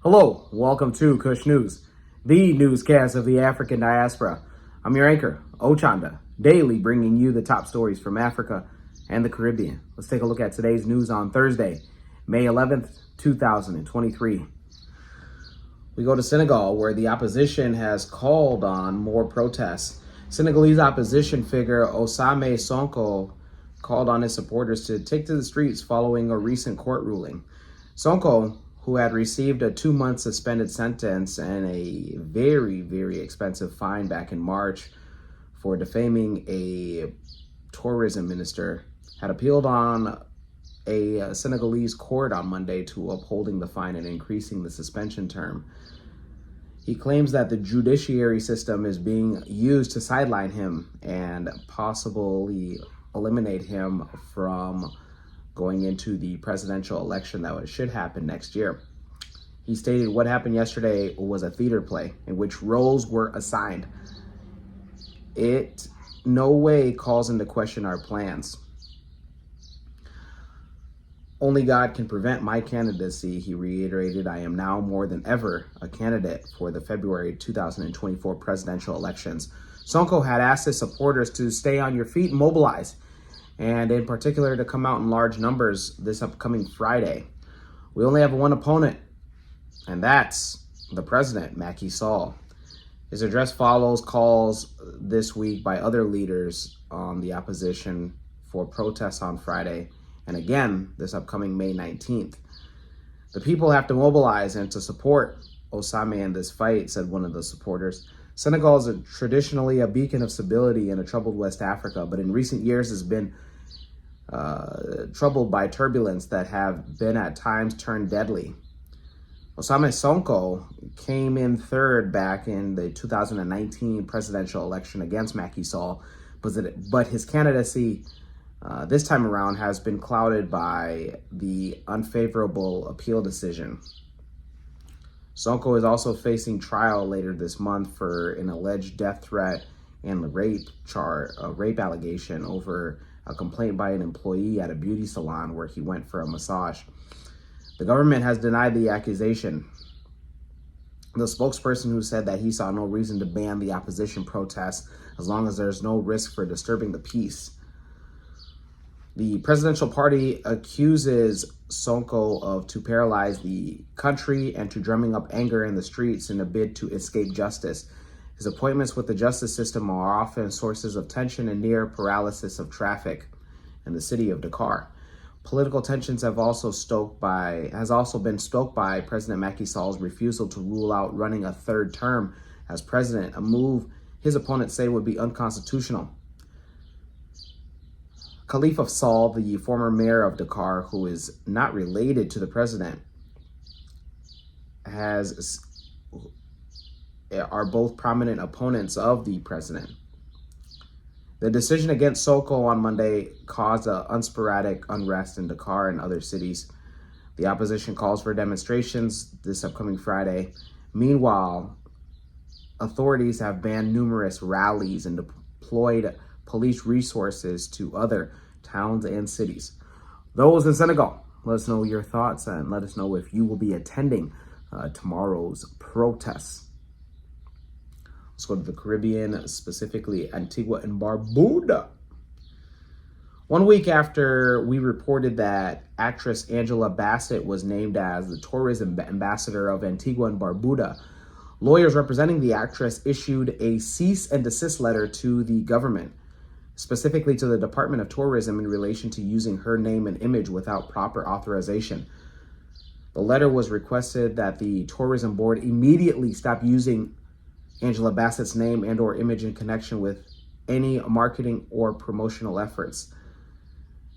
Hello, welcome to Kush News, the newscast of the African diaspora. I'm your anchor, Ochanda, daily bringing you the top stories from Africa and the Caribbean. Let's take a look at today's news on Thursday, May 11th, 2023. We go to Senegal, where the opposition has called on more protests. Senegalese opposition figure Ousmane Sonko called on his supporters to take to the streets following a recent court ruling. Sonko, who had received a 2-month suspended sentence and a very, very expensive fine back in March for defaming a tourism minister, had appealed on a Senegalese court on Monday to upholding the fine and increasing the suspension term. He claims that the judiciary system is being used to sideline him and possibly eliminate him from going into the presidential election that should happen next year. He stated what happened yesterday was a theater play in which roles were assigned. It no way calls into question our plans. Only God can prevent my candidacy, he reiterated. I am now more than ever a candidate for the February 2024 presidential elections. Sonko had asked his supporters to stay on your feet and mobilize, and in particular to come out in large numbers this upcoming Friday. We only have one opponent, and that's the president, Macky Sall. His address follows calls this week by other leaders on the opposition for protests on Friday, and again this upcoming May 19th. The people have to mobilize and to support Ousmane in this fight, said one of the supporters. Senegal is traditionally a beacon of stability in a troubled West Africa, but in recent years has been troubled by turbulence that have been at times turned deadly. Ousmane Sonko came in third back in the 2019 presidential election against Macky Sall, but his candidacy this time around has been clouded by the unfavorable appeal decision. Sonko is also facing trial later this month for an alleged death threat and rape allegation over a complaint by an employee at a beauty salon where he went for a massage. The government has denied the accusation. The spokesperson who said that he saw no reason to ban the opposition protests as long as there's no risk for disturbing the peace. The presidential party accuses Sonko to paralyze the country and to drumming up anger in the streets in a bid to escape justice. His appointments with the justice system are often sources of tension and near paralysis of traffic in the city of Dakar. Political tensions have also been stoked by President Macky Sall's refusal to rule out running a third term as president, a move his opponents say would be unconstitutional. Khalifa Sall, the former mayor of Dakar, who is not related to the president, are both prominent opponents of the president. The decision against Sonko on Monday caused unsporadic unrest in Dakar and other cities. The opposition calls for demonstrations this upcoming Friday. Meanwhile, authorities have banned numerous rallies and deployed police resources to other towns and cities. Those in Senegal, let us know your thoughts and let us know if you will be attending tomorrow's protests. Let's go to the Caribbean, specifically Antigua and Barbuda. 1 week after we reported that actress Angela Bassett was named as the tourism ambassador of Antigua and Barbuda, lawyers representing the actress issued a cease and desist letter to the government, specifically to the Department of Tourism in relation to using her name and image without proper authorization. The letter was requested that the tourism board immediately stop using Angela Bassett's name and or image in connection with any marketing or promotional efforts.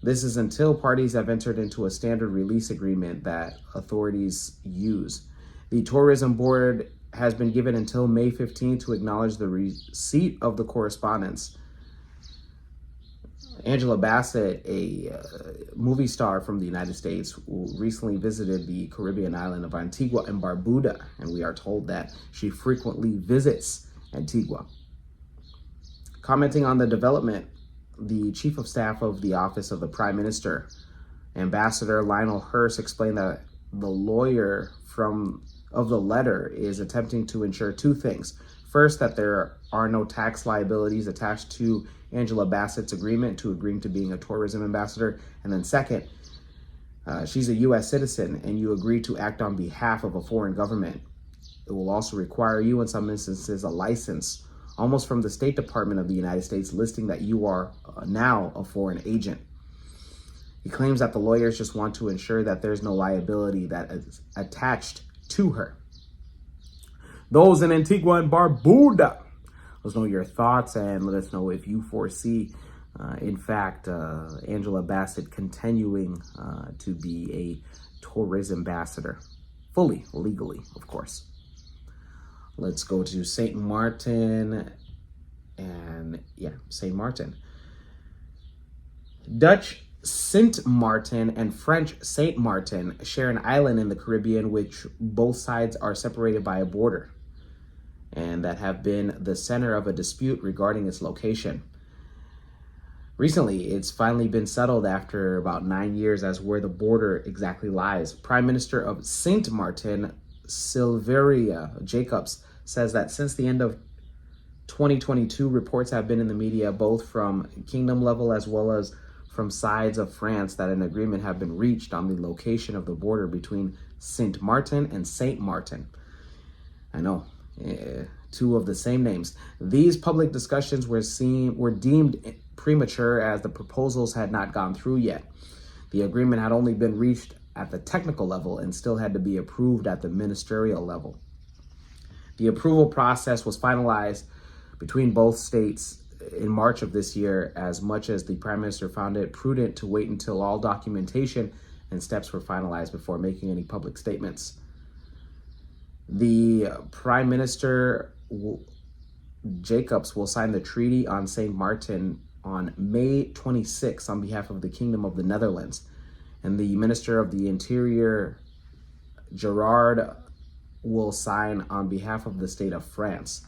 This is until parties have entered into a standard release agreement that authorities use. The tourism board has been given until May 15 to acknowledge the receipt of the correspondence. Angela Bassett, a movie star from the United States, who recently visited the Caribbean island of Antigua and Barbuda, and we are told that she frequently visits Antigua. Commenting on the development, the Chief of Staff of the Office of the Prime Minister, Ambassador Lionel Hurst, explained that the lawyer from of the letter is attempting to ensure two things. First, that there are no tax liabilities attached to Angela Bassett's agreement to agreeing to being a tourism ambassador. And then second, she's a U.S. citizen and you agree to act on behalf of a foreign government. It will also require you, in some instances, a license, almost from the State Department of the United States, listing that you are now a foreign agent. He claims that the lawyers just want to ensure that there's no liability that is attached to her. Those in Antigua and Barbuda, let us know your thoughts and let us know if you foresee, in fact, Angela Bassett continuing to be a tourism ambassador, fully, legally, of course. Let's go to St. Martin, and St. Martin. Dutch Sint Maarten and French Saint Martin share an island in the Caribbean, which both sides are separated by a border, and that have been the center of a dispute regarding its location. Recently, it's finally been settled after about 9 years as where the border exactly lies. Prime Minister of Saint Martin, Sylvia Jacobs, says that since the end of 2022, reports have been in the media, both from kingdom level as well as from sides of France, that an agreement have been reached on the location of the border between Saint Martin and Saint Martin. I know, two of the same names. These public discussions were deemed premature as the proposals had not gone through yet. The agreement had only been reached at the technical level and still had to be approved at the ministerial level. The approval process was finalized between both states in March of this year, as much as the Prime Minister found it prudent to wait until all documentation and steps were finalized before making any public statements. The Prime Minister Jacobs will sign the treaty on St. Martin on May 26 on behalf of the Kingdom of the Netherlands, and the Minister of the Interior, Gerard, will sign on behalf of the state of France.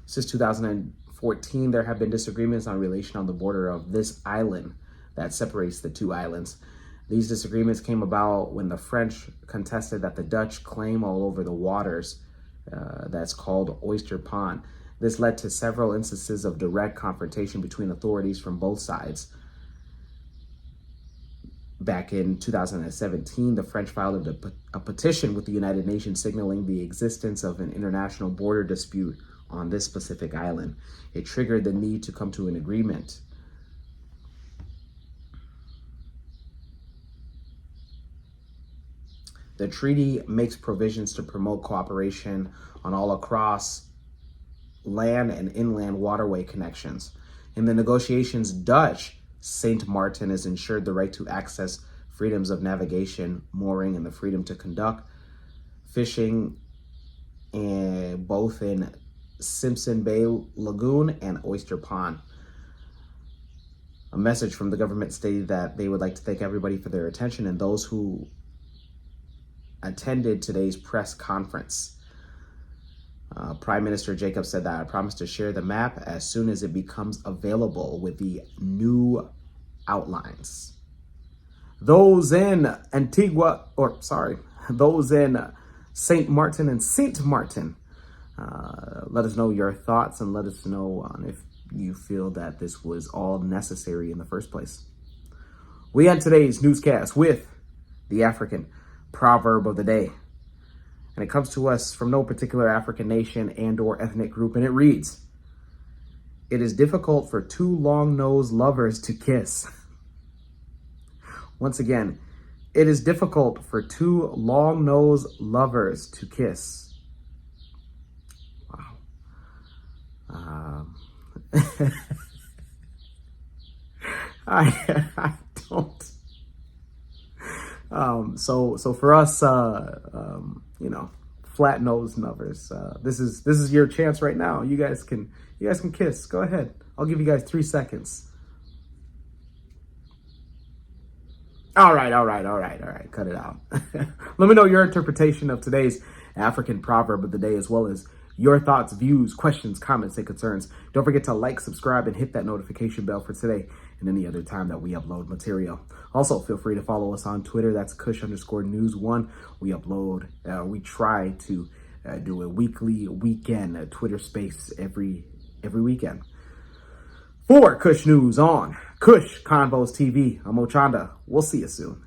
Since 2014, there have been disagreements on relation on the border of this island that separates the two islands. These disagreements came about when the French contested that the Dutch claim all over the waters that's called Oyster Pond. This led to several instances of direct confrontation between authorities from both sides. Back in 2017, the French filed a petition with the United Nations signaling the existence of an international border dispute on this specific island. It triggered the need to come to an agreement. The treaty makes provisions to promote cooperation on all across land and inland waterway connections. In the negotiations, Dutch Saint Martin is ensured the right to access freedoms of navigation, mooring, and the freedom to conduct fishing both in Simpson Bay Lagoon and Oyster Pond. A message from the government stated that they would like to thank everybody for their attention and those who attended today's press conference. Prime Minister Jacobs said that I promise to share the map as soon as it becomes available with the new outlines. Those in those in St. Martin and Saint Martin, let us know your thoughts and let us know if you feel that this was all necessary in the first place. We end today's newscast with the African proverb of the day. And it comes to us from no particular African nation and or ethnic group, and it reads, "It is difficult for two long-nosed lovers to kiss." Once again, it is difficult for two long-nosed lovers to kiss. Wow. I don't. So for us, flat-nosed lovers, this is your chance right now. You guys can kiss. Go ahead. I'll give you guys 3 seconds. All right. Cut it out. Let me know your interpretation of today's African proverb of the day, as well as your thoughts, views, questions, comments, and concerns. Don't forget to like, subscribe, and hit that notification bell for today. and any other time that we upload material. Also, feel free to follow us on Twitter. That's Kush_News1. We try to do a weekend Twitter space every weekend. For Kush News on Kush Convos TV, I'm Ochanda. We'll see you soon.